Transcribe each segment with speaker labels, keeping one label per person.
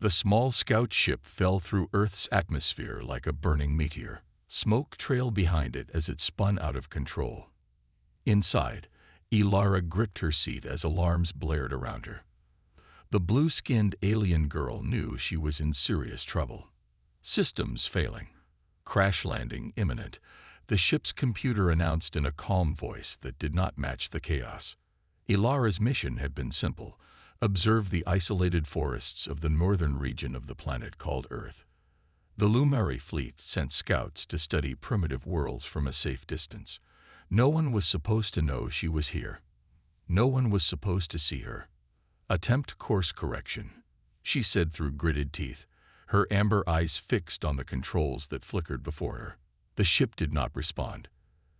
Speaker 1: The small scout ship fell through Earth's atmosphere like a burning meteor. Smoke trailed behind it as it spun out of control. Inside, Ilara gripped her seat as alarms blared around her. The blue-skinned alien girl knew she was in serious trouble. Systems failing. Crash landing imminent. The ship's computer announced in a calm voice that did not match the chaos. Ilara's mission had been simple: observe the isolated forests of the northern region of the planet called Earth. The Lumari fleet sent scouts to study primitive worlds from a safe distance. No one was supposed to know she was here. No one was supposed to see her. Attempt course correction, she said through gritted teeth, her amber eyes fixed on the controls that flickered before her. The ship did not respond.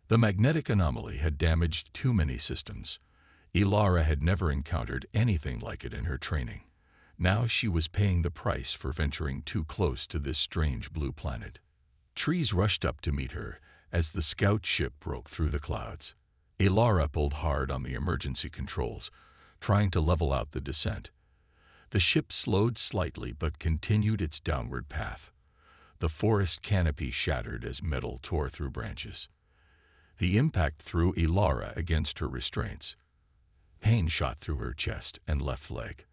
Speaker 1: The magnetic anomaly had damaged too many systems. Ilara had never encountered anything like it in her training. Now she was paying the price for venturing too close to this strange blue planet. Trees rushed up to meet her as the scout ship broke through the clouds. Ilara pulled hard on the emergency controls, trying to level out the descent. The ship slowed slightly but continued its downward path. The forest canopy shattered as metal tore through branches. The impact threw Ilara against her restraints. Pain shot through her chest and left leg.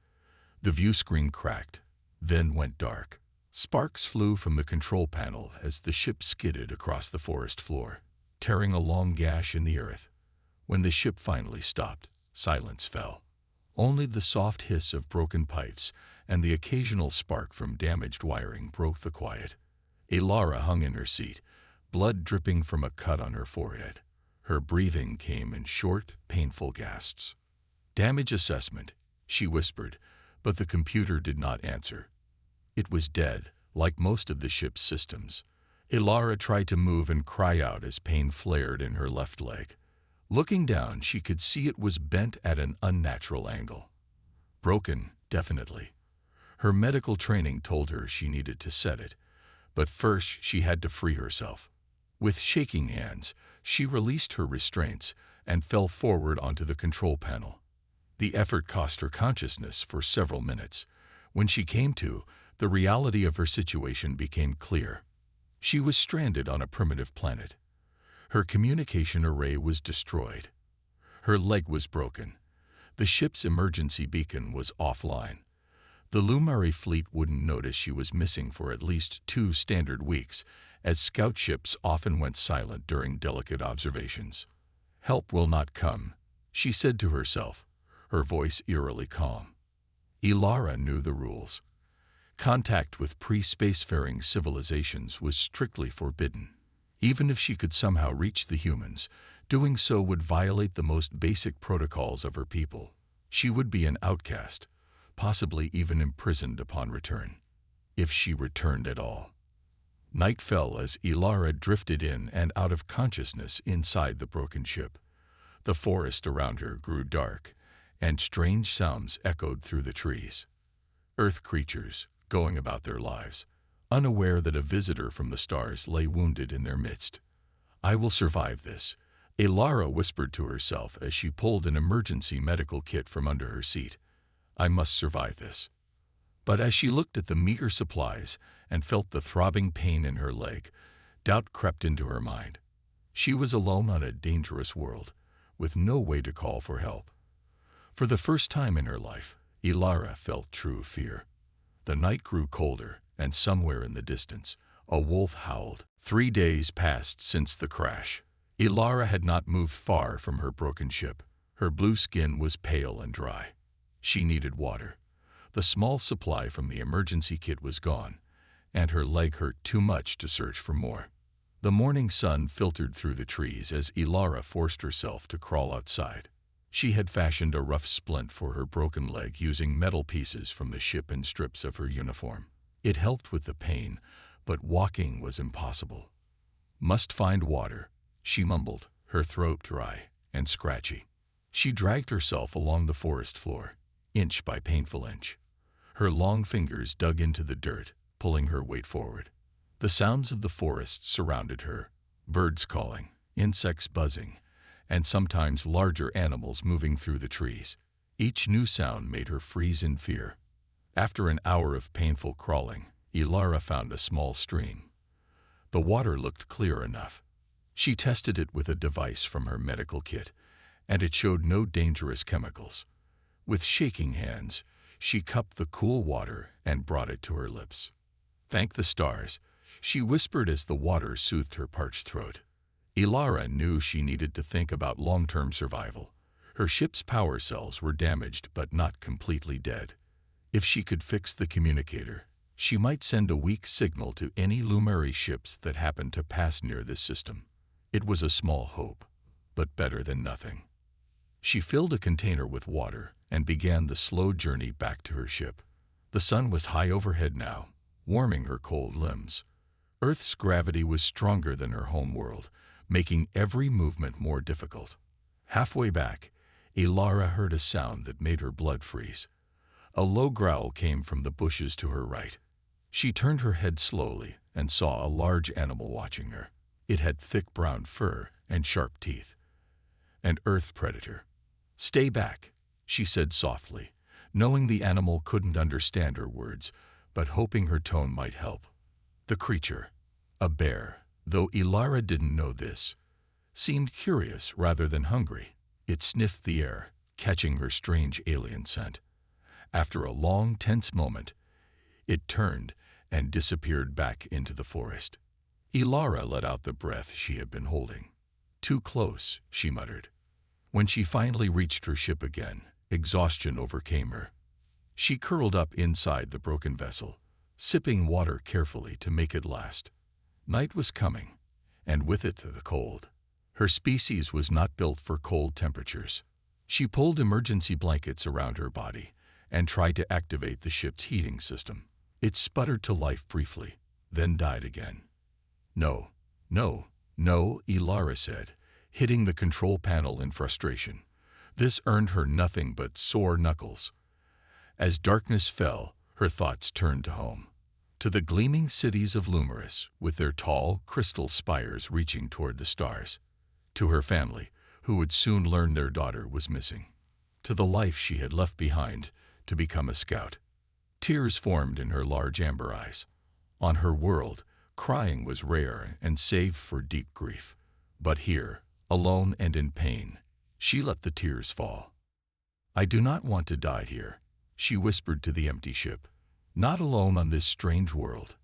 Speaker 1: The view screen cracked, then went dark. Sparks flew from the control panel as the ship skidded across the forest floor, tearing a long gash in the earth. When the ship finally stopped, silence fell. Only the soft hiss of broken pipes and the occasional spark from damaged wiring broke the quiet. Ilara hung in her seat, blood dripping from a cut on her forehead. Her breathing came in short, painful gasps. "Damage assessment," she whispered, but the computer did not answer. It was dead, like most of the ship's systems. Ilara tried to move and cry out as pain flared in her left leg. Looking down, she could see it was bent at an unnatural angle. Broken, definitely. Her medical training told her she needed to set it, but first she had to free herself. With shaking hands, she released her restraints and fell forward onto the control panel. The effort cost her consciousness for several minutes. When she came to, the reality of her situation became clear. She was stranded on a primitive planet. Her communication array was destroyed. Her leg was broken. The ship's emergency beacon was offline. The Lumari fleet wouldn't notice she was missing for at least 2 standard weeks, as scout ships often went silent during delicate observations. "Help will not come," she said to herself, her voice eerily calm. Ilara knew the rules. Contact with pre-spacefaring civilizations was strictly forbidden. Even if she could somehow reach the humans, doing so would violate the most basic protocols of her people. She would be an outcast, possibly even imprisoned upon return, if she returned at all. Night fell as Ilara drifted in and out of consciousness inside the broken ship. The forest around her grew dark, and strange sounds echoed through the trees. Earth creatures, going about their lives, unaware that a visitor from the stars lay wounded in their midst. "I will survive this," Ilara whispered to herself as she pulled an emergency medical kit from under her seat. "I must survive this." But as she looked at the meager supplies and felt the throbbing pain in her leg, doubt crept into her mind. She was alone on a dangerous world, with no way to call for help. For the first time in her life, Ilara felt true fear. The night grew colder, and somewhere in the distance, a wolf howled. 3 days passed since the crash. Ilara had not moved far from her broken ship. Her blue skin was pale and dry. She needed water. The small supply from the emergency kit was gone, and her leg hurt too much to search for more. The morning sun filtered through the trees as Ilara forced herself to crawl outside. She had fashioned a rough splint for her broken leg using metal pieces from the ship and strips of her uniform. It helped with the pain, but walking was impossible. "Must find water," she mumbled, her throat dry and scratchy. She dragged herself along the forest floor, inch by painful inch. Her long fingers dug into the dirt, pulling her weight forward. The sounds of the forest surrounded her, birds calling, insects buzzing, and sometimes larger animals moving through the trees. Each new sound made her freeze in fear. After an hour of painful crawling, Ilara found a small stream. The water looked clear enough. She tested it with a device from her medical kit, and it showed no dangerous chemicals. With shaking hands, she cupped the cool water and brought it to her lips. "Thank the stars," she whispered as the water soothed her parched throat. Ilara knew she needed to think about long-term survival. Her ship's power cells were damaged but not completely dead. If she could fix the communicator, she might send a weak signal to any Lumeri ships that happened to pass near this system. It was a small hope, but better than nothing. She filled a container with water and began the slow journey back to her ship. The sun was high overhead now, warming her cold limbs. Earth's gravity was stronger than her home world, making every movement more difficult. Halfway back, Ilara heard a sound that made her blood freeze. A low growl came from the bushes to her right. She turned her head slowly and saw a large animal watching her. It had thick brown fur and sharp teeth. An earth predator. "Stay back," she said softly, knowing the animal couldn't understand her words, but hoping her tone might help. The creature, a bear, though Ilara didn't know this, seemed curious rather than hungry. It sniffed the air, catching her strange alien scent. After a long, tense moment, it turned and disappeared back into the forest. Ilara let out the breath she had been holding. "Too close," she muttered. When she finally reached her ship again, exhaustion overcame her. She curled up inside the broken vessel, sipping water carefully to make it last. Night was coming, and with it the cold. Her species was not built for cold temperatures. She pulled emergency blankets around her body and tried to activate the ship's heating system. It sputtered to life briefly, then died again. "No, no, no," Ilara said, hitting the control panel in frustration. This earned her nothing but sore knuckles. As darkness fell, her thoughts turned to home. To the gleaming cities of Lumerus, with their tall, crystal spires reaching toward the stars. To her family, who would soon learn their daughter was missing. To the life she had left behind to become a scout. Tears formed in her large amber eyes. On her world, crying was rare and save for deep grief. But here, alone and in pain, she let the tears fall. "I do not want to die here," she whispered to the empty ship. "Not alone on this strange world."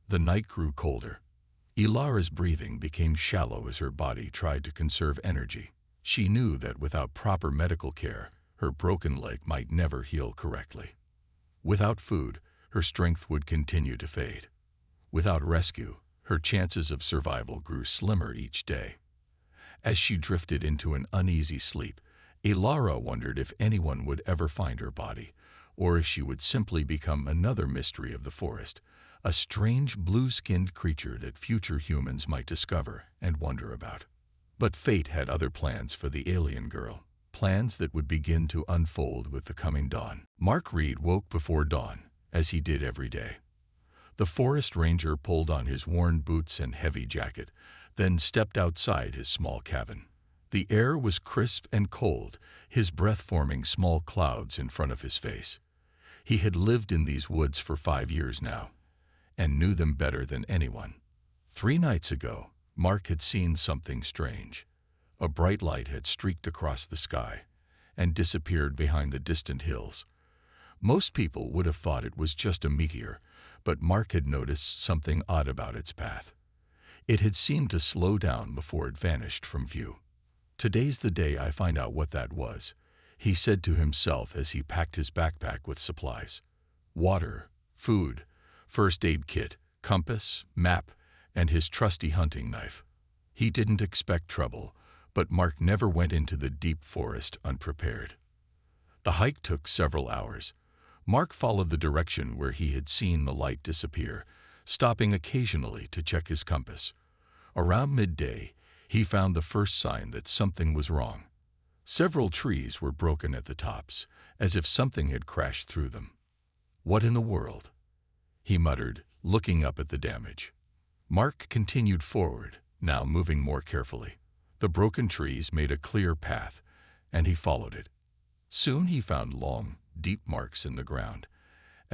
Speaker 1: The night grew colder. Ilara's breathing became shallow as her body tried to conserve energy. She knew that without proper medical care, her broken leg might never heal correctly. Without food, her strength would continue to fade. Without rescue, her chances of survival grew slimmer each day. As she drifted into an uneasy sleep, Ilara wondered if anyone would ever find her body, or if she would simply become another mystery of the forest, a strange blue-skinned creature that future humans might discover and wonder about. But fate had other plans for the alien girl, plans that would begin to unfold with the coming dawn. Mark Reed woke before dawn, as he did every day. The forest ranger pulled on his worn boots and heavy jacket, then stepped outside his small cabin. The air was crisp and cold, his breath forming small clouds in front of his face. He had lived in these woods for 5 years now, and knew them better than anyone. 3 nights ago, Mark had seen something strange. A bright light had streaked across the sky and disappeared behind the distant hills. Most people would have thought it was just a meteor, but Mark had noticed something odd about its path. It had seemed to slow down before it vanished from view. "Today's the day I find out what that was," he said to himself as he packed his backpack with supplies. Water, food, first aid kit, compass, map, and his trusty hunting knife. He didn't expect trouble, but Mark never went into the deep forest unprepared. The hike took several hours. Mark followed the direction where he had seen the light disappear, stopping occasionally to check his compass. Around midday, he found the first sign that something was wrong. Several trees were broken at the tops, as if something had crashed through them. "What in the world?" he muttered, looking up at the damage. Mark continued forward, now moving more carefully. The broken trees made a clear path, and he followed it. Soon he found long, deep marks in the ground,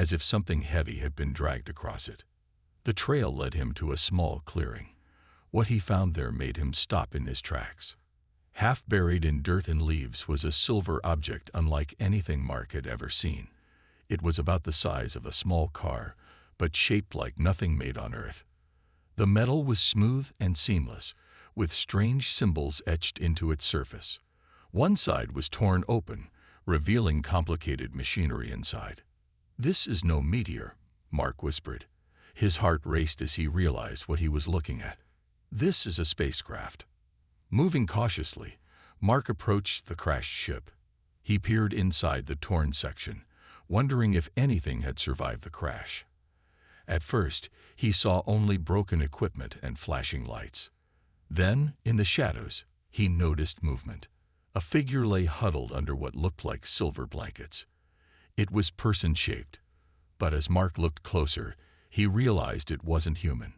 Speaker 1: as if something heavy had been dragged across it. The trail led him to a small clearing. What he found there made him stop in his tracks. Half buried in dirt and leaves was a silver object unlike anything Mark had ever seen. It was about the size of a small car, but shaped like nothing made on Earth. The metal was smooth and seamless, with strange symbols etched into its surface. One side was torn open, revealing complicated machinery inside. "This is no meteor," Mark whispered. His heart raced as he realized what he was looking at. "This is a spacecraft." Moving cautiously, Mark approached the crashed ship. He peered inside the torn section, wondering if anything had survived the crash. At first, he saw only broken equipment and flashing lights. Then, in the shadows, he noticed movement. A figure lay huddled under what looked like silver blankets. It was person-shaped, but as Mark looked closer, he realized it wasn't human.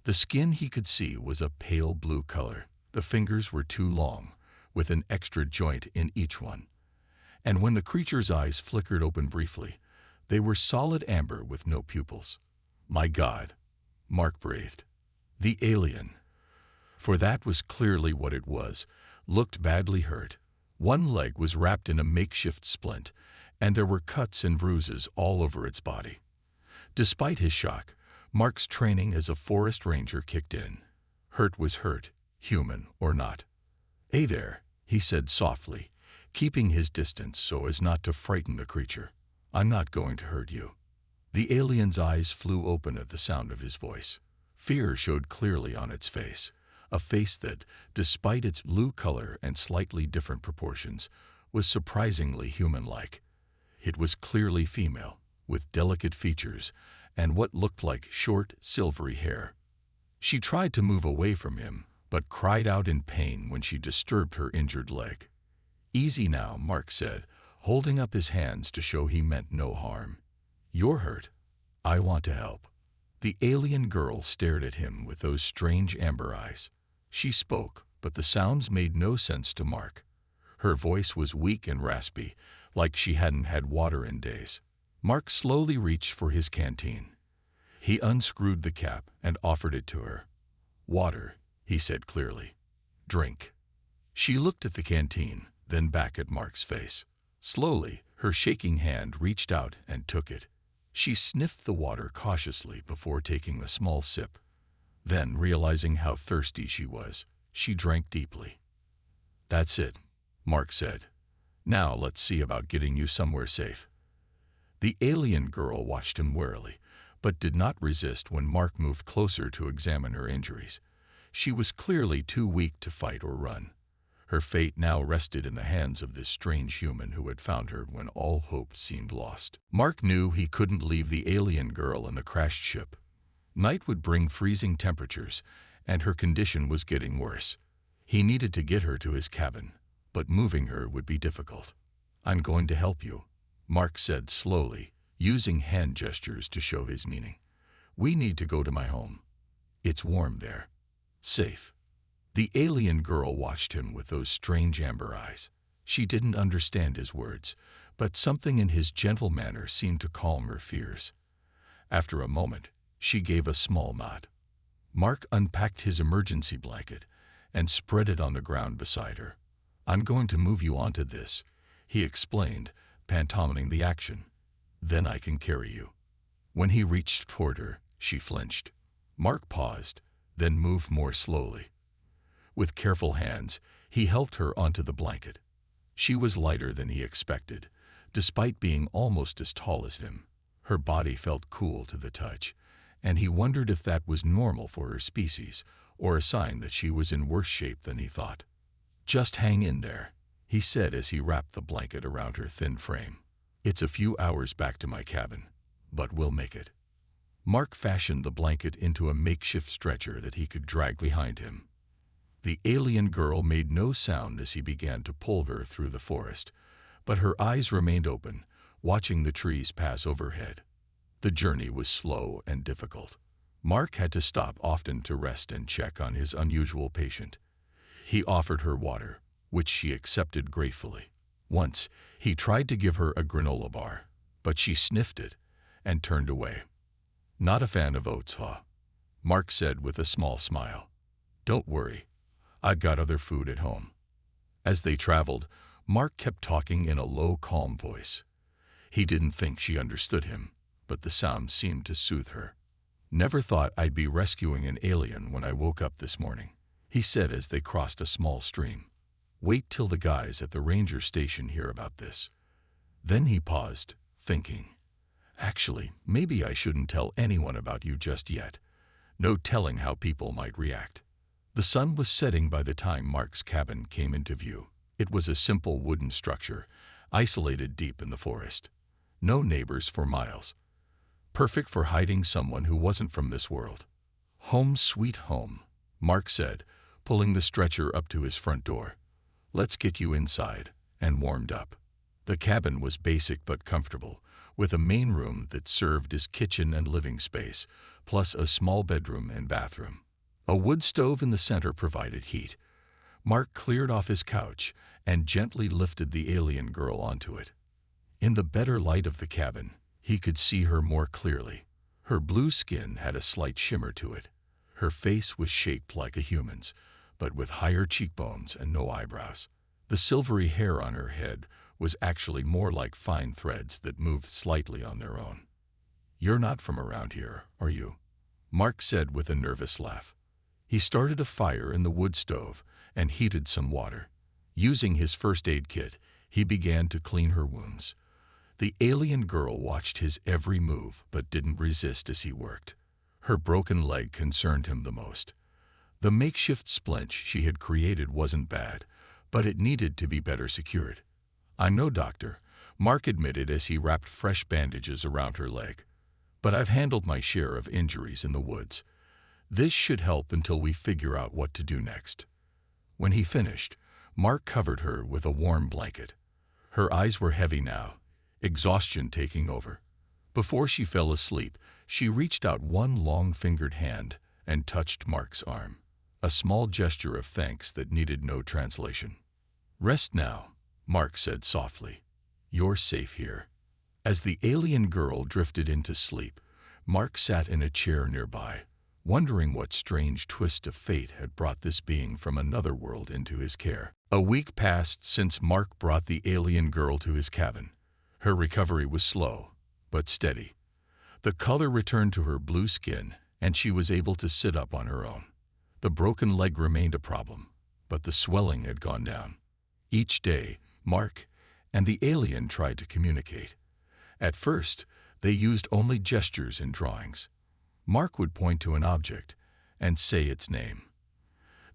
Speaker 1: The skin he could see was a pale blue color. The fingers were too long, with an extra joint in each one. And when the creature's eyes flickered open briefly, they were solid amber with no pupils. "My God," Mark breathed. The alien, for that was clearly what it was, looked badly hurt. One leg was wrapped in a makeshift splint, and there were cuts and bruises all over its body. Despite his shock, Mark's training as a forest ranger kicked in. Hurt was hurt, human or not. "Hey there," he said softly, keeping his distance so as not to frighten the creature. "I'm not going to hurt you." The alien's eyes flew open at the sound of his voice. Fear showed clearly on its face, a face that, despite its blue color and slightly different proportions, was surprisingly human-like. It was clearly female, with delicate features and what looked like short, silvery hair. She tried to move away from him, but cried out in pain when she disturbed her injured leg. "Easy now," Mark said, holding up his hands to show he meant no harm. "You're hurt. I want to help." The alien girl stared at him with those strange amber eyes. She spoke, but the sounds made no sense to Mark. Her voice was weak and raspy, like she hadn't had water in days. Mark slowly reached for his canteen. He unscrewed the cap and offered it to her. "Water," he said clearly. "Drink." She looked at the canteen, then back at Mark's face. Slowly, her shaking hand reached out and took it. She sniffed the water cautiously before taking a small sip. Then, realizing how thirsty she was, she drank deeply. "That's it," Mark said. "Now let's see about getting you somewhere safe." The alien girl watched him warily, but did not resist when Mark moved closer to examine her injuries. She was clearly too weak to fight or run. Her fate now rested in the hands of this strange human who had found her when all hope seemed lost. Mark knew he couldn't leave the alien girl in the crashed ship. Night would bring freezing temperatures, and her condition was getting worse. He needed to get her to his cabin, but moving her would be difficult. "I'm going to help you," Mark said slowly, using hand gestures to show his meaning. "We need to go to my home. It's warm there. Safe." The alien girl watched him with those strange amber eyes. She didn't understand his words, but something in his gentle manner seemed to calm her fears. After a moment, she gave a small nod. Mark unpacked his emergency blanket and spread it on the ground beside her. "I'm going to move you onto this," he explained, pantomiming the action. "Then I can carry you." When he reached toward her, she flinched. Mark paused, then moved more slowly. With careful hands, he helped her onto the blanket. She was lighter than he expected, despite being almost as tall as him. Her body felt cool to the touch, and he wondered if that was normal for her species, or a sign that she was in worse shape than he thought. "Just hang in there," he said as he wrapped the blanket around her thin frame. "It's a few hours back to my cabin, but we'll make it." Mark fashioned the blanket into a makeshift stretcher that he could drag behind him. The alien girl made no sound as he began to pull her through the forest, but her eyes remained open, watching the trees pass overhead. The journey was slow and difficult. Mark had to stop often to rest and check on his unusual patient. He offered her water, which she accepted gratefully. Once, he tried to give her a granola bar, but she sniffed it, and turned away. "Not a fan of oats, huh?" Mark said with a small smile. "Don't worry, I've got other food at home." As they traveled, Mark kept talking in a low, calm voice. He didn't think she understood him, but the sound seemed to soothe her. "Never thought I'd be rescuing an alien when I woke up this morning," he said as they crossed a small stream. "Wait till the guys at the ranger station hear about this." Then he paused, thinking, "Actually, maybe I shouldn't tell anyone about you just yet. No telling how people might react." The sun was setting by the time Mark's cabin came into view. It was a simple wooden structure, isolated deep in the forest. No neighbors for miles. Perfect for hiding someone who wasn't from this world. "Home sweet home," Mark said, pulling the stretcher up to his front door. "Let's get you inside and warmed up." The cabin was basic but comfortable, with a main room that served as kitchen and living space, plus a small bedroom and bathroom. A wood stove in the center provided heat. Mark cleared off his couch and gently lifted the alien girl onto it. In the better light of the cabin, he could see her more clearly. Her blue skin had a slight shimmer to it. Her face was shaped like a human's, but with higher cheekbones and no eyebrows. The silvery hair on her head was actually more like fine threads that moved slightly on their own. "You're not from around here, are you?" Mark said with a nervous laugh. He started a fire in the wood stove and heated some water. Using his first aid kit, he began to clean her wounds. The alien girl watched his every move but didn't resist as he worked. Her broken leg concerned him the most. The makeshift splint she had created wasn't bad, but it needed to be better secured. "I'm no doctor," Mark admitted as he wrapped fresh bandages around her leg. "But I've handled my share of injuries in the woods. This should help until we figure out what to do next." When he finished, Mark covered her with a warm blanket. Her eyes were heavy now, exhaustion taking over. Before she fell asleep, she reached out one long-fingered hand and touched Mark's arm, a small gesture of thanks that needed no translation. "Rest now," Mark said softly. "You're safe here." As the alien girl drifted into sleep, Mark sat in a chair nearby, wondering what strange twist of fate had brought this being from another world into his care. A week passed since Mark brought the alien girl to his cabin. Her recovery was slow, but steady. The color returned to her blue skin, and she was able to sit up on her own. The broken leg remained a problem, but the swelling had gone down. Each day, Mark and the alien tried to communicate. At first, they used only gestures and drawings. Mark would point to an object and say its name.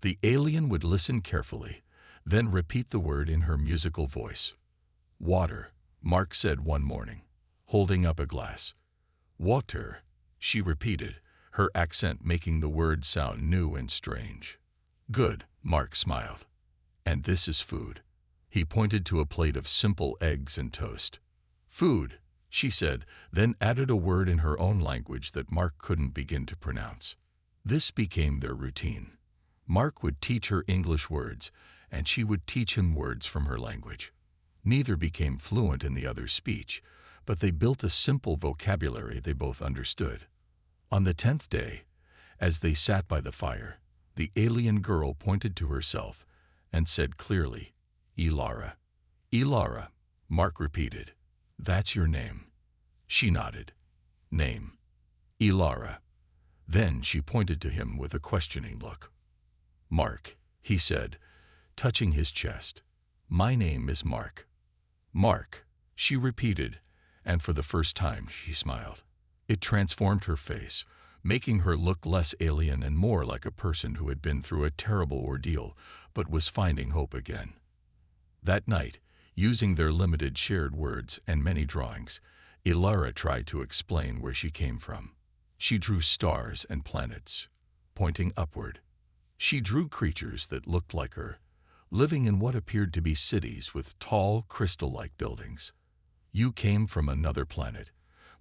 Speaker 1: The alien would listen carefully, then repeat the word in her musical voice. "Water," Mark said one morning, holding up a glass. "Water," she repeated, her accent making the word sound new and strange. "Good," Mark smiled. "And this is food." He pointed to a plate of simple eggs and toast. "Food," she said, then added a word in her own language that Mark couldn't begin to pronounce. This became their routine. Mark would teach her English words, and she would teach him words from her language. Neither became fluent in the other's speech, but they built a simple vocabulary they both understood. On the 10th day, as they sat by the fire, the alien girl pointed to herself and said clearly, "Ilara." "Ilara," Mark repeated. "That's your name." She nodded. "Name." "Ilara." Then she pointed to him with a questioning look. "Mark," he said, touching his chest. "My name is Mark." "Mark," she repeated, and for the first time she smiled. It transformed her face, making her look less alien and more like a person who had been through a terrible ordeal but was finding hope again. That night, using their limited shared words and many drawings, Ilara tried to explain where she came from. She drew stars and planets, pointing upward. She drew creatures that looked like her, living in what appeared to be cities with tall, crystal-like buildings. "You came from another planet,"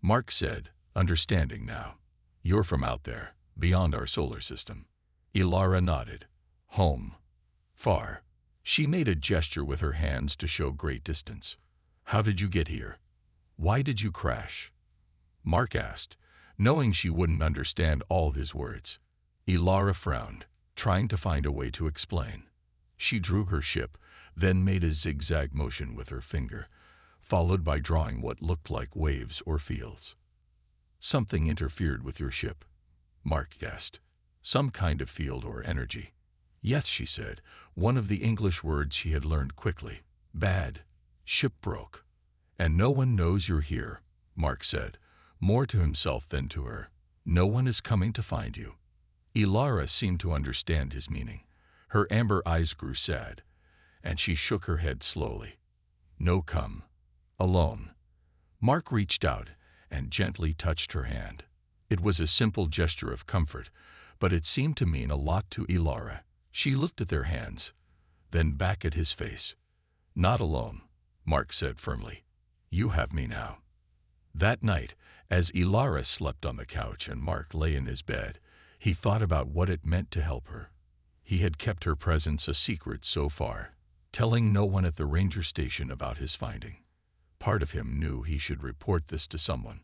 Speaker 1: Mark said, understanding now. "You're from out there, beyond our solar system." Ilara nodded. "Home. Far." She made a gesture with her hands to show great distance. "How did you get here? Why did you crash?" Mark asked, knowing she wouldn't understand all his words. Ilara frowned, trying to find a way to explain. She drew her ship, then made a zigzag motion with her finger, followed by drawing what looked like waves or fields. Something interfered with your ship, Mark guessed. Some kind of field or energy. Yes, she said, one of the English words she had learned quickly. Bad. Ship broke. And no one knows you're here, Mark said, more to himself than to her. No one is coming to find you. Ilara seemed to understand his meaning. Her amber eyes grew sad, and she shook her head slowly. No come. Alone. Mark reached out and gently touched her hand. It was a simple gesture of comfort, but it seemed to mean a lot to Ilara. She looked at their hands, then back at his face. Not alone, Mark said firmly. You have me now. That night, as Ilara slept on the couch and Mark lay in his bed, he thought about what it meant to help her. He had kept her presence a secret so far, telling no one at the ranger station about his finding. Part of him knew he should report this to someone.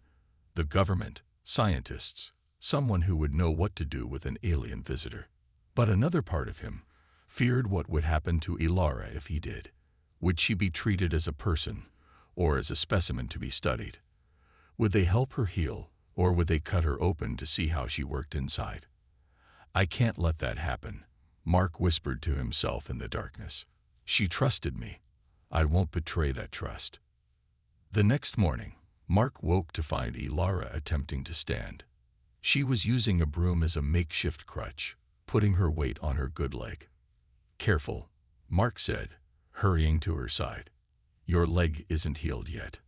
Speaker 1: The government, scientists, someone who would know what to do with an alien visitor. But another part of him feared what would happen to Ilara if he did. Would she be treated as a person, or as a specimen to be studied? Would they help her heal, or would they cut her open to see how she worked inside? I can't let that happen, Mark whispered to himself in the darkness. She trusted me. I won't betray that trust. The next morning, Mark woke to find Ilara attempting to stand. She was using a broom as a makeshift crutch, putting her weight on her good leg. Careful, Mark said, hurrying to her side. Your leg isn't healed yet.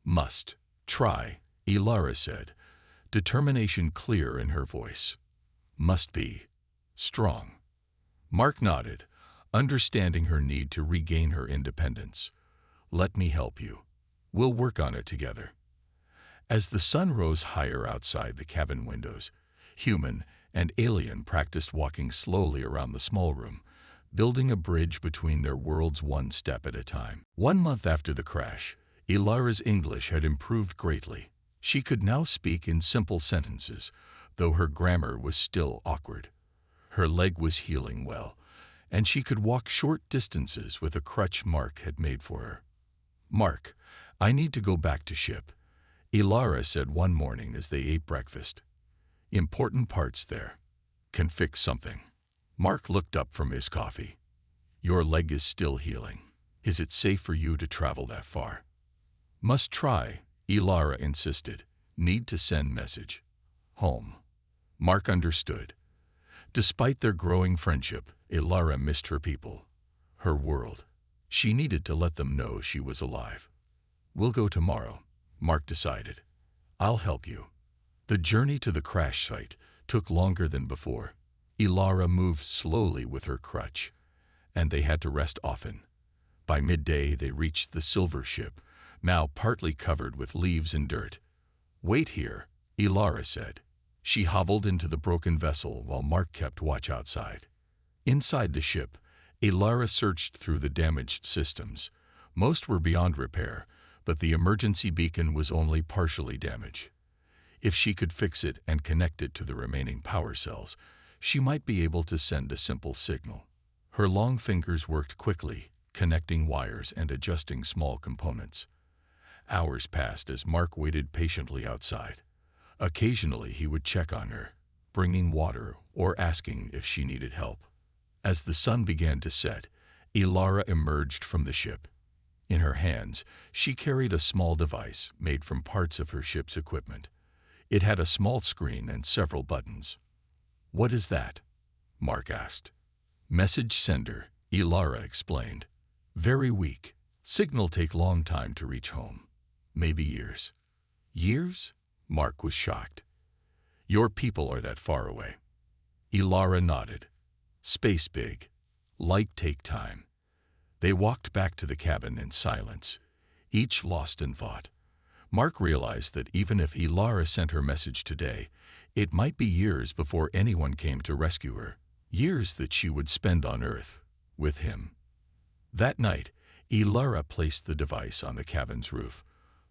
Speaker 1: Must. Try, Ilara said, determination clear in her voice. Must be. Strong. Mark nodded, understanding her need to regain her independence. Let me help you. We'll work on it together. As the sun rose higher outside the cabin windows, human and alien practiced walking slowly around the small room, building a bridge between their worlds one step at a time. 1 month after the crash, Ilara's English had improved greatly. She could now speak in simple sentences, though her grammar was still awkward. Her leg was healing well, and she could walk short distances with a crutch Mark had made for her. Mark, I need to go back to ship, Ilara said one morning as they ate breakfast. Important parts there. Can fix something. Mark looked up from his coffee. Your leg is still healing. Is it safe for you to travel that far? Must try, Ilara insisted. Need to send message. Home. Mark understood. Despite their growing friendship, Ilara missed her people, her world. She needed to let them know she was alive. We'll go tomorrow, Mark decided. I'll help you. The journey to the crash site took longer than before. Ilara moved slowly with her crutch, and they had to rest often. By midday, they reached the silver ship, now partly covered with leaves and dirt. Wait here, Ilara said. She hobbled into the broken vessel while Mark kept watch outside. Inside the ship, Ilara searched through the damaged systems. Most were beyond repair, but the emergency beacon was only partially damaged. If she could fix it and connect it to the remaining power cells, she might be able to send a simple signal. Her long fingers worked quickly, connecting wires and adjusting small components. Hours passed as Mark waited patiently outside. Occasionally he would check on her, bringing water or asking if she needed help. As the sun began to set, Ilara emerged from the ship. In her hands, she carried a small device made from parts of her ship's equipment. It had a small screen and several buttons. What is that? Mark asked. Message sender, Ilara explained. Very weak. Signal take long time to reach home. Maybe years. Years? Mark was shocked. Your people are that far away. Ilara nodded. Space big. Light take time. They walked back to the cabin in silence, each lost in thought. Mark realized that even if Ilara sent her message today, it might be years before anyone came to rescue her. Years that she would spend on Earth, with him. That night, Ilara placed the device on the cabin's roof,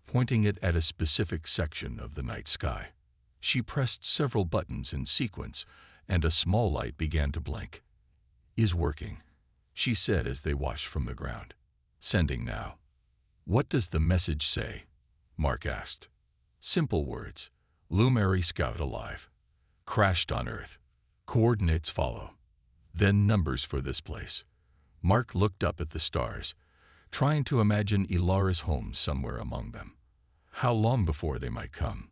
Speaker 1: pointing it at a specific section of the night sky. She pressed several buttons in sequence, and a small light began to blink. "Is working," she said as they watched from the ground. "Sending now." "What does the message say?" Mark asked. "Simple words. Lumari Scout alive. Crashed on Earth. Coordinates follow. Then numbers for this place." Mark looked up at the stars, trying to imagine Ilara's home somewhere among them. How long before they might come?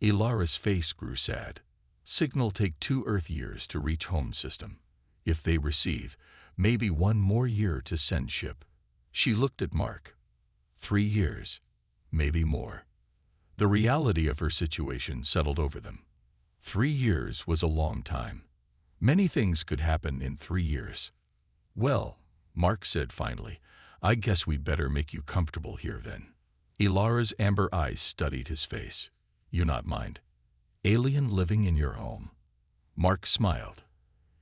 Speaker 1: Ilara's face grew sad. "Signal take 2 Earth years to reach home system. If they receive, maybe 1 more year to send ship." She looked at Mark. 3 years, maybe more. The reality of her situation settled over them. 3 years was a long time. Many things could happen in 3 years. "Well," Mark said finally, "I guess we better make you comfortable here then." Ilara's amber eyes studied his face. "You not mind? Alien living in your home?" Mark smiled.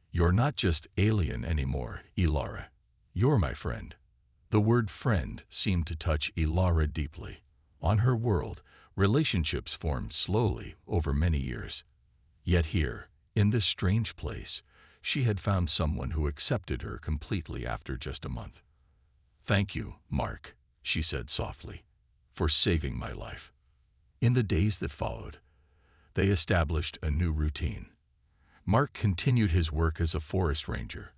Speaker 1: "You're not just alien anymore, Ilara. You're my friend." The word friend seemed to touch Ilara deeply. On her world, relationships formed slowly over many years. Yet here, in this strange place, she had found someone who accepted her completely after just a month. "Thank you, Mark," she said softly, "for saving my life." In the days that followed, they established a new routine. Mark continued his work as a forest ranger,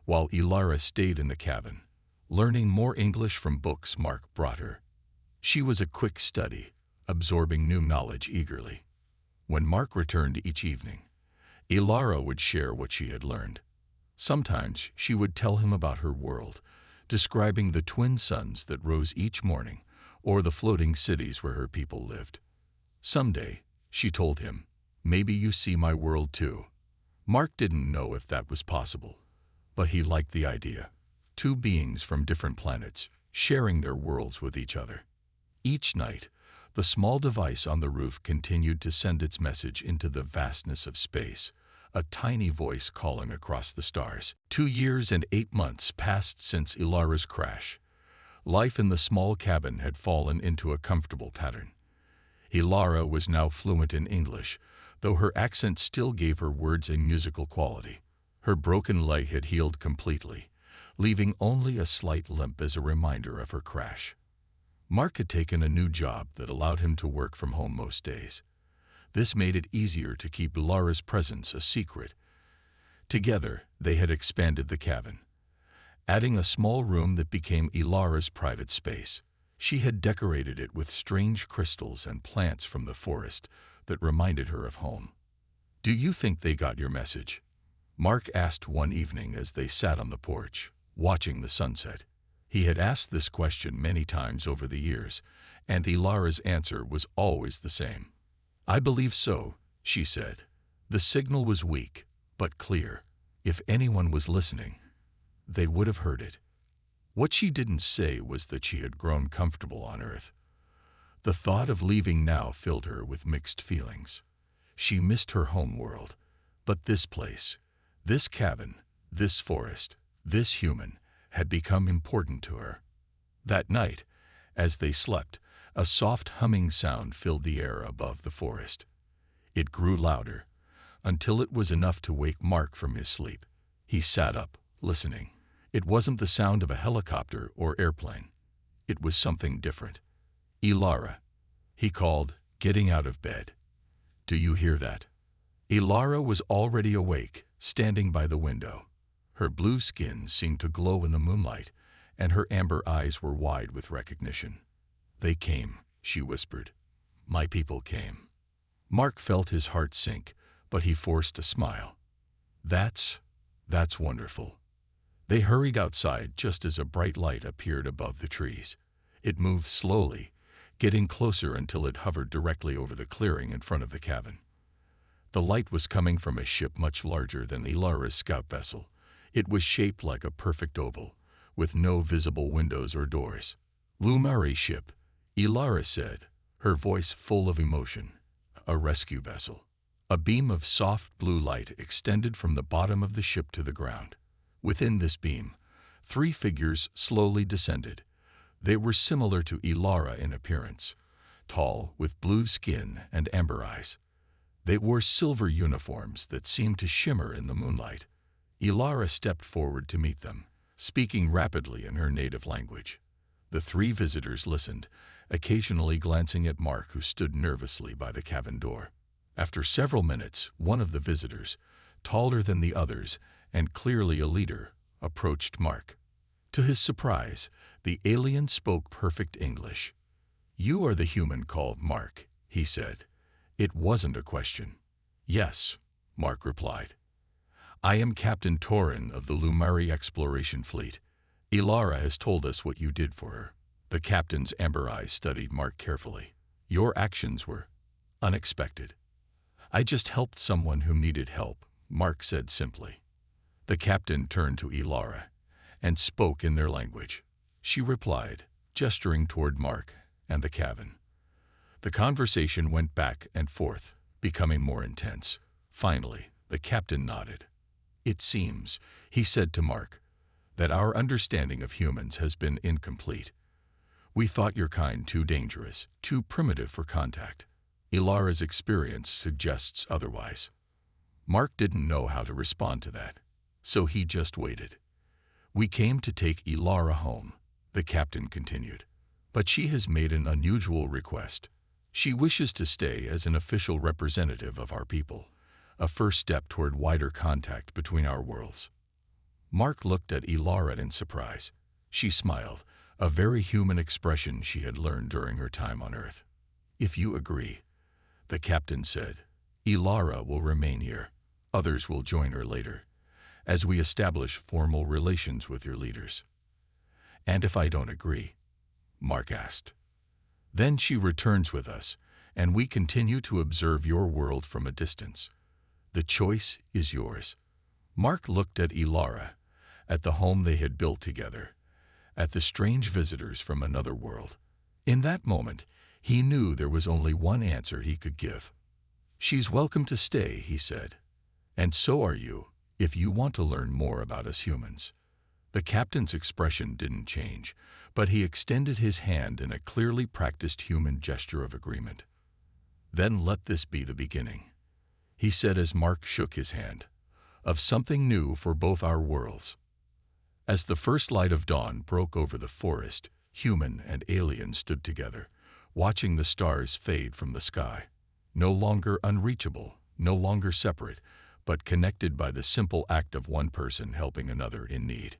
Speaker 1: while Ilara stayed in the cabin, learning more English from books Mark brought her. She was a quick study, absorbing new knowledge eagerly. When Mark returned each evening, Ilara would share what she had learned. Sometimes she would tell him about her world, describing the twin suns that rose each morning or the floating cities where her people lived. "Someday," she told him, "maybe you see my world too." Mark didn't know if that was possible, but he liked the idea. 2 beings from different planets, sharing their worlds with each other. Each night, the small device on the roof continued to send its message into the vastness of space, a tiny voice calling across the stars. 2 years and 8 months passed since Ilara's crash. Life in the small cabin had fallen into a comfortable pattern. Ilara was now fluent in English, though her accent still gave her words a musical quality. Her broken leg had healed completely, leaving only a slight limp as a reminder of her crash. Mark had taken a new job that allowed him to work from home most days. This made it easier to keep Ilara's presence a secret. Together, they had expanded the cabin, adding a small room that became Ilara's private space. She had decorated it with strange crystals and plants from the forest that reminded her of home. "Do you think they got your message?" Mark asked one evening as they sat on the porch, watching the sunset. He had asked this question many times over the years, and Ilara's answer was always the same. "I believe so," she said. "The signal was weak, but clear. If anyone was listening, they would have heard it." What she didn't say was that she had grown comfortable on Earth. The thought of leaving now filled her with mixed feelings. She missed her home world, but this place, this cabin, this forest, this human, had become important to her. That night, as they slept, a soft humming sound filled the air above the forest. It grew louder, until it was enough to wake Mark from his sleep. He sat up, listening. It wasn't the sound of a helicopter or airplane. It was something different. "Ilara," he called, getting out of bed. "Do you hear that?" Ilara was already awake, standing by the window. Her blue skin seemed to glow in the moonlight, and her amber eyes were wide with recognition. "They came," she whispered. "My people came." Mark felt his heart sink, but he forced a smile. That's wonderful." They hurried outside just as a bright light appeared above the trees. It moved slowly, getting closer until it hovered directly over the clearing in front of the cabin. The light was coming from a ship much larger than Ilara's scout vessel. It was shaped like a perfect oval, with no visible windows or doors. "Lumari ship," Ilara said, her voice full of emotion. "A rescue vessel." A beam of soft blue light extended from the bottom of the ship to the ground. Within this beam, 3 figures slowly descended. They were similar to Ilara in appearance, tall, with blue skin and amber eyes. They wore silver uniforms that seemed to shimmer in the moonlight. Ilara stepped forward to meet them, speaking rapidly in her native language. The three visitors listened, occasionally glancing at Mark, who stood nervously by the cabin door. After several minutes, one of the visitors, taller than the others and clearly a leader, approached Mark. To his surprise, the alien spoke perfect English. "You are the human called Mark," he said. It wasn't a question. "Yes," Mark replied. "I am Captain Torin of the Lumari Exploration Fleet. Ilara has told us what you did for her." The captain's amber eyes studied Mark carefully. "Your actions were unexpected." "I just helped someone who needed help," Mark said simply. The captain turned to Ilara and spoke in their language. She replied, gesturing toward Mark and the cabin. The conversation went back and forth, becoming more intense. Finally, the captain nodded. "It seems," he said to Mark, "that our understanding of humans has been incomplete. We thought your kind too dangerous, too primitive for contact. Ilara's experience suggests otherwise." Mark didn't know how to respond to that, so he just waited. "We came to take Ilara home," the captain continued, "but she has made an unusual request. She wishes to stay as an official representative of our people, a first step toward wider contact between our worlds." Mark looked at Ilara in surprise. She smiled, a very human expression she had learned during her time on Earth. "If you agree," the captain said, "Ilara will remain here. Others will join her later, as we establish formal relations with your leaders." "And if I don't agree?" Mark asked. "Then she returns with us, and we continue to observe your world from a distance. The choice is yours." Mark looked at Ilara, at the home they had built together, at the strange visitors from another world. In that moment, he knew there was only one answer he could give. "She's welcome to stay," he said. "And so are you, if you want to learn more about us humans." The captain's expression didn't change, but he extended his hand in a clearly practiced human gesture of agreement. "Then let this be the beginning," he said as Mark shook his hand, "of something new for both our worlds." As the first light of dawn broke over the forest, human and alien stood together, watching the stars fade from the sky. No longer unreachable, no longer separate, but connected by the simple act of one person helping another in need.